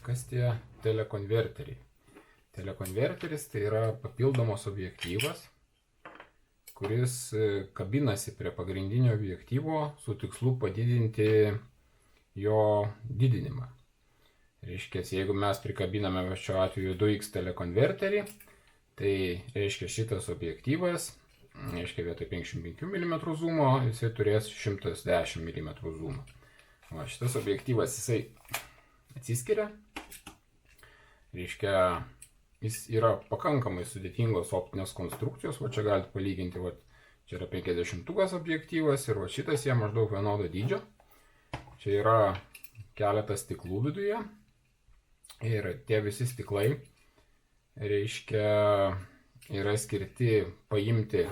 Kas tie telekonverteriai? Telekonverteris tai yra papildomas objektyvas, kuris kabinasi prie pagrindinio objektyvo su tikslu padidinti jo didinimą. Reiškia, jeigu mes prikabiname šiuo atveju 2x telekonverterį, tai reiškia šitas objektyvas, reiškia vietoj 55 mm zoomo, jisai turės 110 mm zoomą. O šitas objektyvas jisai atsiskiria. Reiškia, jis yra pakankamai sudėtingos optinės konstrukcijos, o čia galite palyginti, čia yra 50-ukas objektyvas ir šitas jie maždaug vienodo dydžio. Čia yra keletas stiklų viduje ir tie visi stiklai, reiškia, yra skirti paimti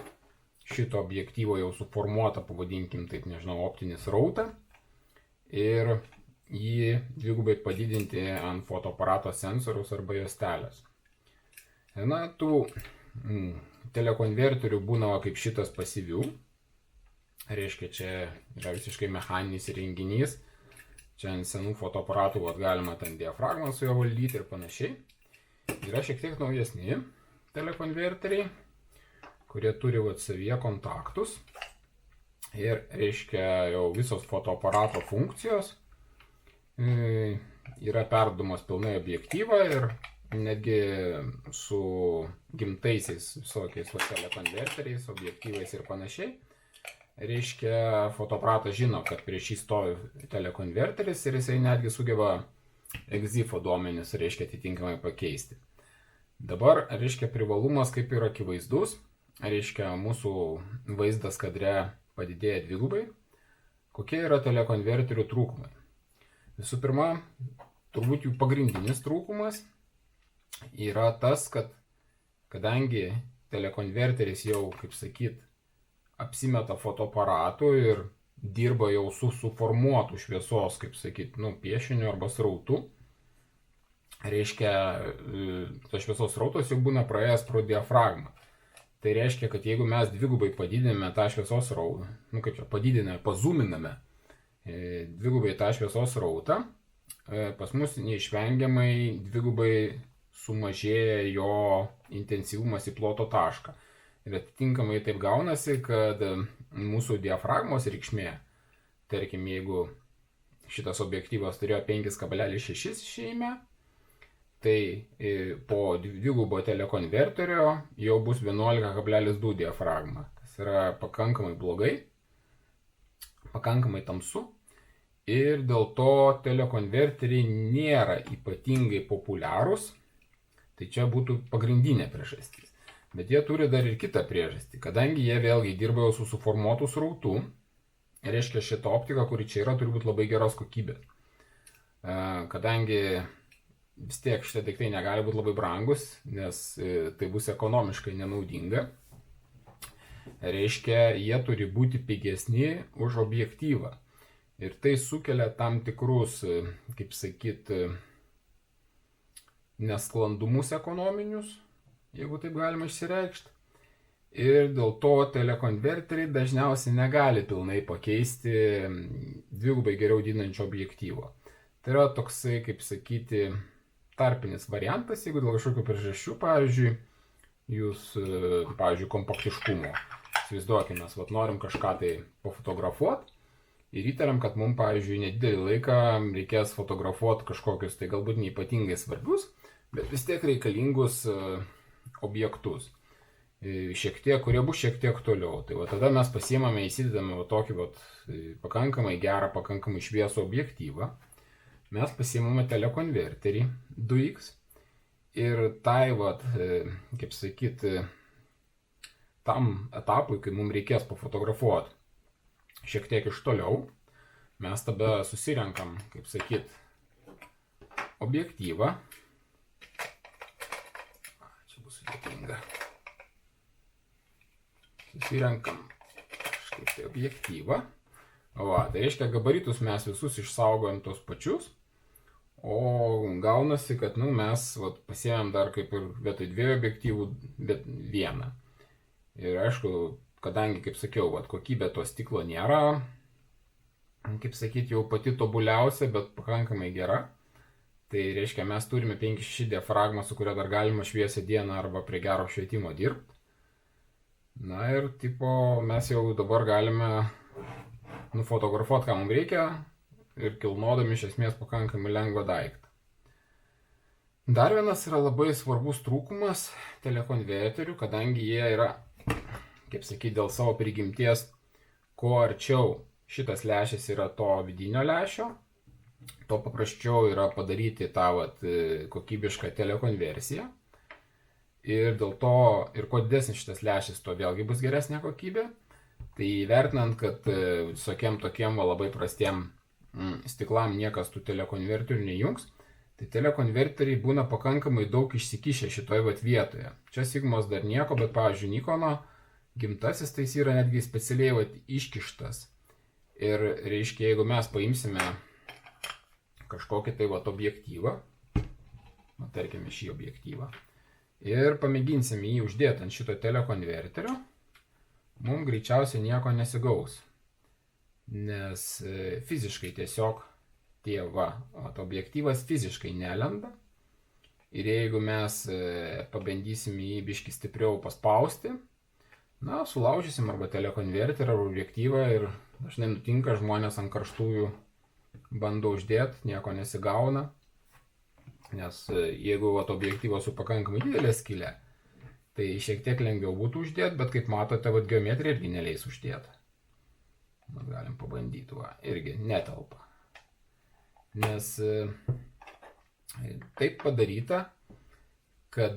šito objektyvo jau suformuotą, pavadinkim taip, nežinau, optinį srautą ir jį dvigubai padidinti ant fotoaparato sensoriaus arba juostelės. Na, tų telekonverterių būna kaip šitas pasyvių. Reiškia, čia yra visiškai mechaninis įrenginys. Čia ant senų fotoaparatų galima ten diafragmą su jo valdyti ir panašiai. Yra šiek tiek naujesni telekonverteriai, kurie turi savyje kontaktus. Ir reiškia, jau visos fotoaparato funkcijos yra perdumas pilnai objektyvą ir netgi su gimtaisiais visokiais telekonverteriais, objektyvais ir panašiai. Reiškia, fotoaparatas žino, kad prieš jį stovi telekonverteris ir jisai netgi sugeba EXIFO duomenis, reiškia, atitinkamai pakeisti. Dabar, reiškia, privalumas kaip ir akivaizdus. Reiškia, mūsų vaizdas kadre padidėja dvigubai. Kokie yra telekonverterių trūkumai? Visų pirma, turbūt jų pagrindinis trūkumas yra tas, kad kadangi telekonverteris jau, kaip sakyt, apsimeta fotoaparatu ir dirba jau su suformuotu šviesos, kaip sakyt, piešiniu arba srautu, reiškia, tas šviesos srautas jau būna praėjęs pro diafragmą. Tai reiškia, kad jeigu mes dvigubai padidiname tą šviesos srautą, pazūminame dvigubai tą šviesos srautą, pas mus neišvengiamai dvigubai sumažėja jo intensyvumas į ploto tašką. Ir atitinkamai taip gaunasi, kad mūsų diafragmos reikšmė, tarkim, jeigu šitas objektyvas turėjo 5,6 išėjime, tai po dvigubo telekonverterio jau bus 11,2 diafragma. Tas yra pakankamai blogai, pakankamai tamsu ir dėl to telekonverteriai nėra ypatingai populiarūs. Tai čia būtų pagrindinė priežastis. Bet jie turi dar ir kitą priežastį. Kadangi jie vėlgi dirba jau su suformuotu srautu, reiškia, šita optika, kuri čia yra, turi būti labai geros kokybės. Kadangi vis tiek šitie daiktai negali būti labai brangus, nes tai bus ekonomiškai nenaudinga. Reiškia, jie turi būti pigesni už objektyvą. Ir tai sukelia tam tikrus, kaip sakyt, nesklandumus ekonominius, jeigu taip galima išsireikšti. Ir dėl to telekonverteriai dažniausiai negali pilnai pakeisti dvigubai geriau didinančio objektyvo. Tai yra toksai, kaip sakyti, tarpinis variantas, jeigu dėl kažkokių priežasčių, pavyzdžiui, jūs, pavyzdžiui, kompaktiškumo. Įsivaizduokime, mes norim kažką tai pafotografuoti ir įtariam, kad mums, pavyzdžiui, nedidelį laiką reikės fotografuoti kažkokius tai galbūt neypatingai svarbius, bet vis tiek reikalingus objektus, kurie bus šiek tiek toliau. Tai tada mes pasiimame, įsidedame tokį pakankamai gerą, pakankamai šviesų objektyvą. Mes pasiimame telekonverterį 2x ir tai, kaip sakyt, tam etapui, kai mums reikės pafotografuoti šiek tiek iš toliau, mes tada susirenkam, kaip sakyt, objektyvą. Čia bus sudėtinga. Susirenkam kažkaip tai objektyvą. Tai reiškia, gabaritus mes visus išsaugojam tos pačius, o gaunasi, kad mes pasiėmėm dar kaip ir vietoj 2 objektyvų, bet 1. Ir aišku, kadangi, kaip sakiau, kokybė to stiklo nėra, kaip sakyti, jau pati tobuliausia, bet pakankamai gera, Tai reiškia, mes turime 5-6 diafragmą, su kuria dar galima šviesią dieną arba prie gero švietimo dirbti. Na ir mes jau dabar galime nufotografuoti, ką mums reikia ir kilnodami iš esmės pakankamai lengvą daiktą. Dar vienas yra labai svarbus trūkumas telekonverterių, kadangi jie yra, kaip sakyti, dėl savo prigimties, kuo arčiau šitas lęšis yra to vidinio lęšio, to paprasčiau yra padaryti tą kokybišką telekonversiją. Ir dėl to, ir kuo didesnis šitas lęšis, to vėlgi bus geresnė kokybė. Tai vertinant, kad visokiem tokiem labai prastiem stiklam niekas tų telekonverterių nejungs, tai telekonverteriai būna pakankamai daug išsikišę šitoj vietoje. Čia Sigmos dar nieko, bet pavyzdžiui Nikono gimtasis tai yra netgi specialiai iškištas. Ir reiškia, jeigu mes paimsime kažkokį tai objektyvą, tarkime šį objektyvą, ir pamėginsim jį uždėti ant šito telekonverterio, mums greičiausiai nieko nesigaus. Nes fiziškai tiesiog objektyvas fiziškai nelenda. Ir jeigu mes pabandysim jį biškį stipriau paspausti, sulaužysim arba telekonverterį, arba objektyvą ir dažnai nutinka, žmonės ant karštųjų bando uždėti, nieko nesigauna. Nes jeigu objektyvas su pakankamai didelė skylė, tai šiek tiek lengviau būtų uždėti, bet kaip matote, geometrija irgi neleis uždėti. Galim pabandyti, irgi netelpa. Nes taip padaryta, kad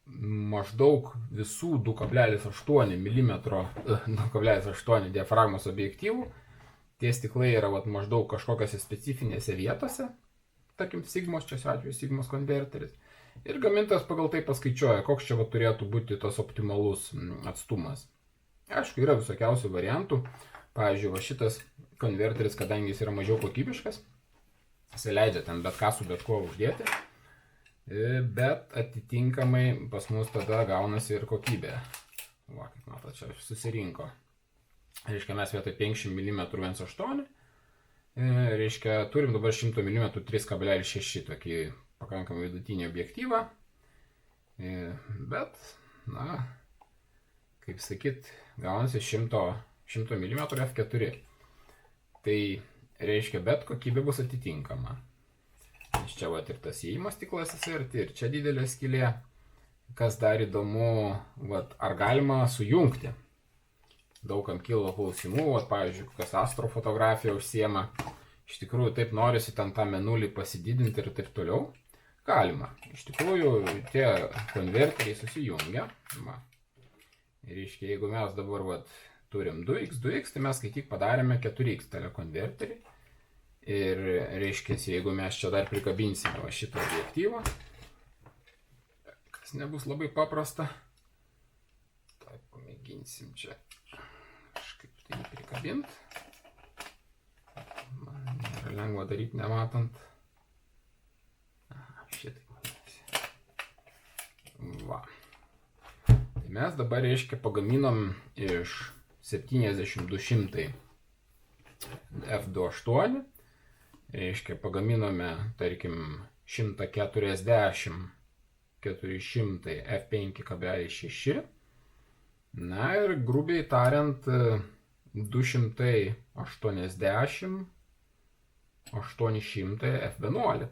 maždaug visų 2,8 mm, 2,8 diafragmos objektyvų, tie stiklai yra maždaug kažkokiose specifinėse vietose, tarkim Sigmos, čia šiuo atveju Sigmos konverteris, ir gamintojas pagal tai paskaičiuoja, koks čia turėtų būti tas optimalus atstumas. Aišku, yra visokiausių variantų. Pavyzdžiui, šitas konverteris, kadangi jis yra mažiau kokybiškas, jis leidžia ten bet ką su bet kuo uždėti, bet atitinkamai pas mus tada gaunasi ir kokybė. Kaip matot, čia susirinko. Reiškia, mes vietoj 50 mm 1.8, reiškia, turim dabar 100 mm 3,6 tokį pakankamai vidutinį objektyvą, bet, kaip sakyt, gaunasi 100 mm f4. Tai reiškia, bet kokybė bus atitinkama. Iš čia ir tas įėjimo stiklas ir čia didelė skylė. Kas dar įdomu, ar galima sujungti. Daugam kilo klausimų, pavyzdžiui, kokias astrofotografija užsiema. Iš tikrųjų, taip norisi ten tą menulį pasididinti ir taip toliau. Galima. Iš tikrųjų, tie konverteriai susijungia. Reiškia, jeigu mes dabar turim 2x, tai mes kai tik padarėme 4x telekonverterį. Ir reiškia, jeigu mes čia dar prikabinsime šitą objektyvą, kas nebus labai paprasta, tai pamėginsim čia kažkaip tai prikabinti. Man nėra lengva daryti nematant. Šitaip manysi. Tai mes dabar, reiškia, pagaminom iš 70-200 f2.8, reiškia, pagaminome, tarkim, 140-400 f5,6, ir grubiai tariant 280-800 f11.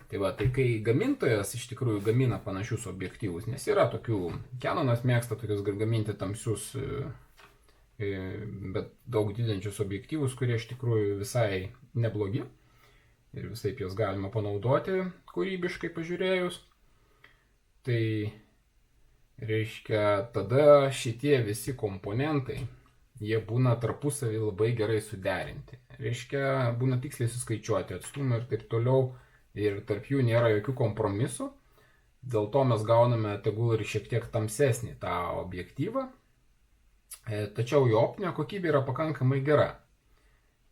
Tai kai gamintojas iš tikrųjų gamina panašius objektyvus, nes yra tokių, Canonas mėgsta tokius gaminti tamsius, bet daug didinčius objektyvus, kurie iš tikrųjų visai neblogi ir visai juos galima panaudoti kūrybiškai pažiūrėjus. Tai reiškia, tada šitie visi komponentai, jie būna tarpusavį labai gerai suderinti. Reiškia, būna tiksliai suskaičiuoti atstumą ir taip toliau, ir tarp jų nėra jokių kompromisų. Dėl to mes gauname tegul ir šiek tiek tamsesnį tą objektyvą. Tačiau jo optinė kokybė yra pakankamai gera.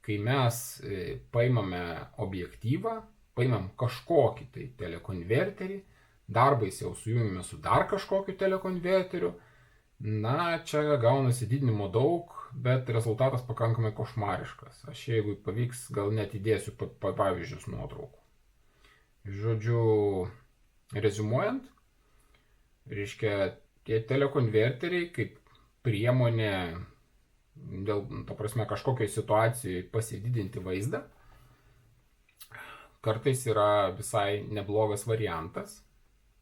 Kai mes paimame objektyvą, paimam kažkokį tai telekonverterį, darbais jau sujungime su dar kažkokiu telekonverteriu, čia gaunasi didinimo daug, bet rezultatas pakankamai košmariškas. Aš jeigu pavyks, gal net įdėsiu pavyzdžius nuotraukų. Žodžiu, reziumuojant, reiškia, tie telekonverteriai kaip priemonė dėl, ta prasme, kažkokiai situacijai pasididinti vaizdą, kartais yra visai neblogas variantas,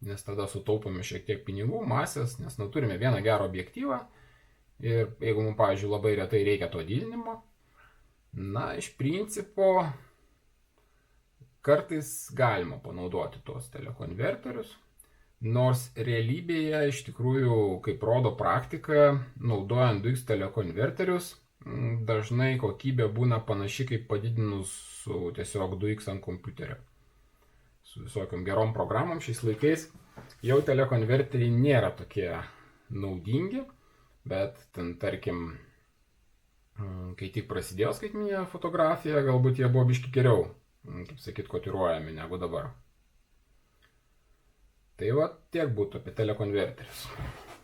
nes tada sutaupome šiek tiek pinigų, masės, nes turime vieną gerą objektyvą ir jeigu mums, pavyzdžiui, labai retai reikia to didinimo, iš principo kartais galima panaudoti tuos telekonverterius, nors realybėje iš tikrųjų, kaip rodo praktika, naudojant 2x telekonverterius, dažnai kokybė būna panaši kaip padidinus su tiesiog 2x ant kompiuterio. Su visokiam gerom programom šiais laikais jau telekonverteriai nėra tokie naudingi, bet ten, tarkim, kai tik prasidėjo skaitmeninė fotografija, galbūt jie buvo biški geriau, kaip sakyt, kotiruojami negu dabar. Tai va, tiek būtų apie telekonverterius.